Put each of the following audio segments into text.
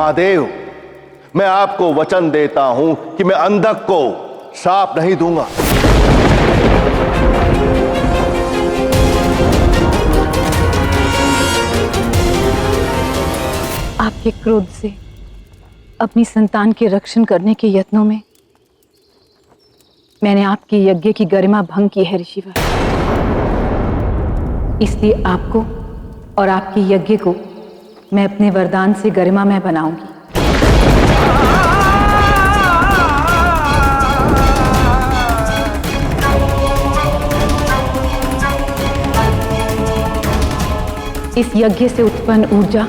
महादेव, मैं आपको वचन देता हूं कि मैं अंधक को श्राप नहीं दूंगा। आपके क्रोध से अपनी संतान के रक्षण करने के यत्नों में मैंने आपके यज्ञ की गरिमा भंग की है ऋषिवर। इसलिए आपको और आपके यज्ञ को मैं अपने वरदान से गरिमामय बनाऊंगी। इस यज्ञ से उत्पन्न ऊर्जा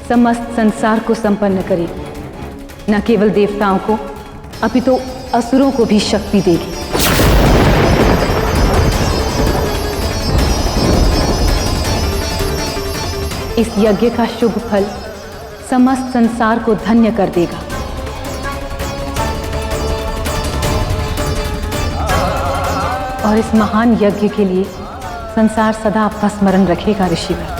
समस्त संसार को संपन्न करेगी। न केवल देवताओं को अपितु असुरों को भी शक्ति देगी। इस यज्ञ का शुभ फल समस्त संसार को धन्य कर देगा। और इस महान यज्ञ के लिए संसार सदा आपका स्मरण रखेगा ऋषिवर।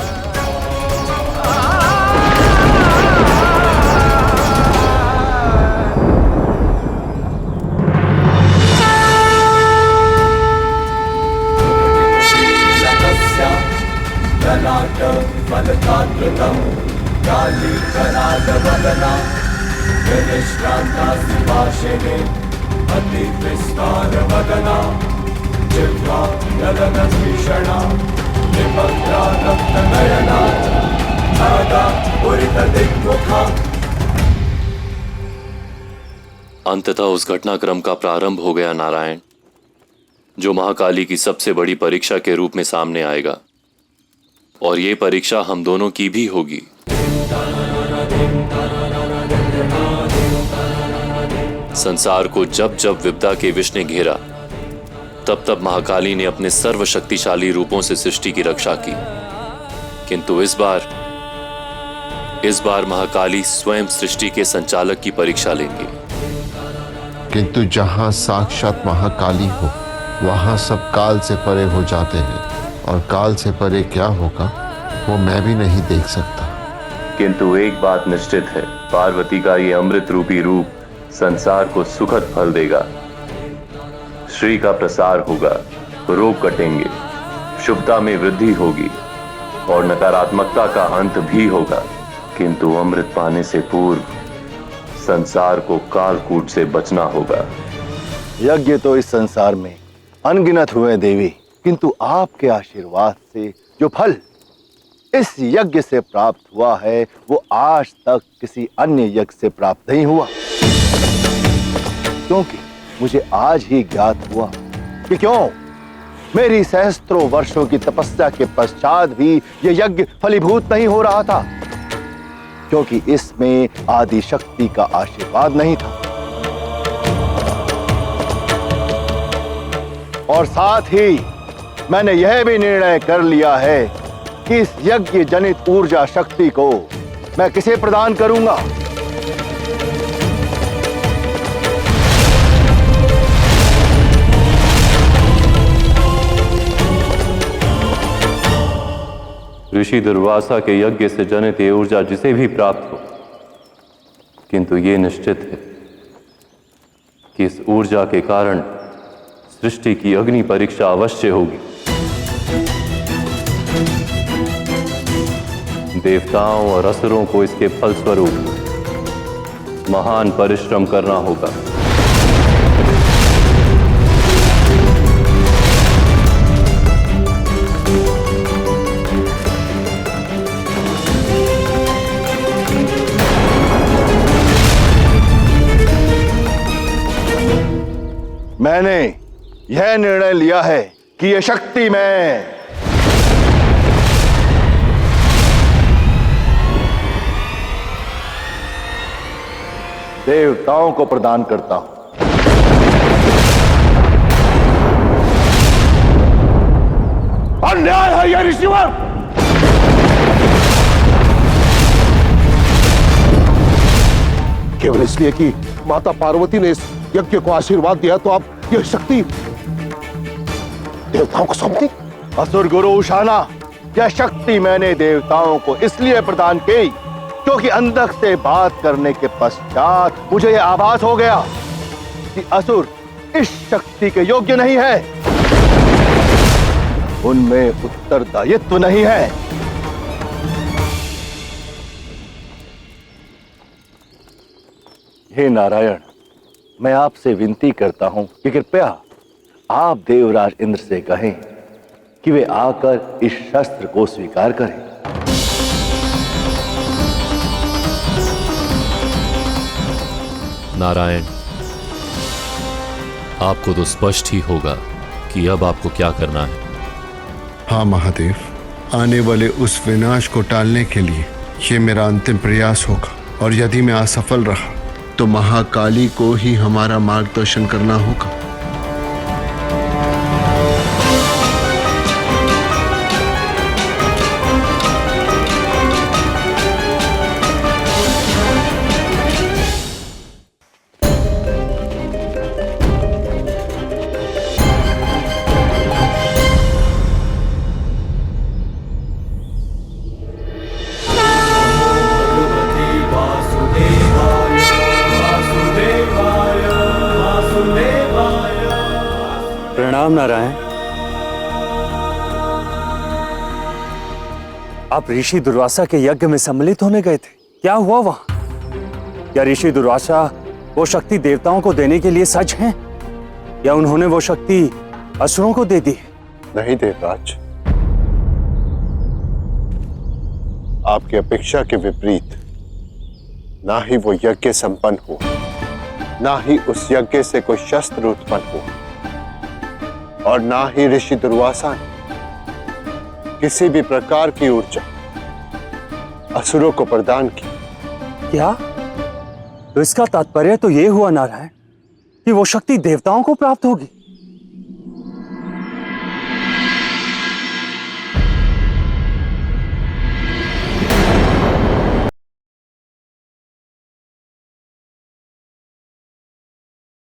अंततः उस घटनाक्रम का प्रारंभ हो गया नारायण, जो महाकाली की सबसे बड़ी परीक्षा के रूप में सामने आएगा। और ये परीक्षा हम दोनों की भी होगी। संसार को जब जब विपदा के विष ने घेरा, तब तब महाकाली ने अपने सर्वशक्तिशाली रूपों से सृष्टि की रक्षा की। किंतु इस बार महाकाली स्वयं सृष्टि के संचालक की परीक्षा लेंगे। किंतु जहां साक्षात महाकाली हो, वहां सब काल से परे हो जाते हैं, और काल से परे क्या होगा वो मैं भी नहीं देख सकता। किंतु एक बात निश्चित है, पार्वती का ये अमृत रूपी रूप संसार को सुखद फल देगा। श्री का प्रसार होगा, रोग कटेंगे, शुभता में वृद्धि होगी और नकारात्मकता का अंत भी होगा। किंतु अमृत पाने से पूर्व संसार को कालकूट से बचना होगा। यज्ञ तो इस संसार में अनगिनत हुए देवी, किंतु आपके आशीर्वाद से जो फल इस यज्ञ से प्राप्त हुआ है वो आज तक किसी अन्य यज्ञ से प्राप्त नहीं हुआ। क्योंकि मुझे आज ही ज्ञात हुआ कि क्यों मेरी सहस्त्रों वर्षों की तपस्या के पश्चात भी यह यज्ञ फलीभूत नहीं हो रहा था, क्योंकि इसमें आदि शक्ति का आशीर्वाद नहीं था। और साथ ही मैंने यह भी निर्णय कर लिया है कि इस यज्ञ जनित ऊर्जा शक्ति को मैं किसे प्रदान करूंगा। ऋषि दुर्वासा के यज्ञ से जनित ये ऊर्जा जिसे भी प्राप्त हो, किंतु ये निश्चित है कि इस ऊर्जा के कारण सृष्टि की अग्नि परीक्षा अवश्य होगी। देवताओं और असुरों को इसके फलस्वरूप महान परिश्रम करना होगा। मैंने यह निर्णय लिया है कि यह शक्ति मैं देवताओं को प्रदान करता हूं। अन्याय है यह ऋषिवर। केवल इसलिए कि माता पार्वती ने इस यज्ञ को आशीर्वाद दिया तो आप यह शक्ति देवताओं को सौंप दी? असुर गुरु उशाना, यह शक्ति मैंने देवताओं को इसलिए प्रदान की क्योंकि अंदर से बात करने के पश्चात मुझे यह आभास हो गया कि असुर इस शक्ति के योग्य नहीं है, उनमें उत्तरदायित्व नहीं है। हे नारायण, मैं आपसे विनती करता हूं कि कृपया आप देवराज इंद्र से कहें कि वे आकर इस शस्त्र को स्वीकार करें। नारायण, आपको तो स्पष्ट ही होगा कि अब आपको क्या करना है। हाँ महादेव, आने वाले उस विनाश को टालने के लिए ये मेरा अंतिम प्रयास होगा, और यदि मैं असफल रहा तो महाकाली को ही हमारा मार्गदर्शन करना होगा। प्रणाम नारायण। आप ऋषि दुर्वासा के यज्ञ में सम्मिलित होने गए थे, क्या हुआ वहां? क्या ऋषि दुर्वासा वो शक्ति देवताओं को देने के लिए सच हैं, या उन्होंने वो शक्ति असुरों को दे दी है? नहीं देवराज, आपकी अपेक्षा के विपरीत ना ही वो यज्ञ संपन्न हुआ, ना ही उस यज्ञ से कोई शस्त्र उत्पन्न हुआ, और ना ही ऋषि दुर्वासा ने किसी भी प्रकार की ऊर्जा असुरों को प्रदान की। क्या? तो इसका तात्पर्य तो ये हुआ नारायण कि वो शक्ति देवताओं को प्राप्त होगी।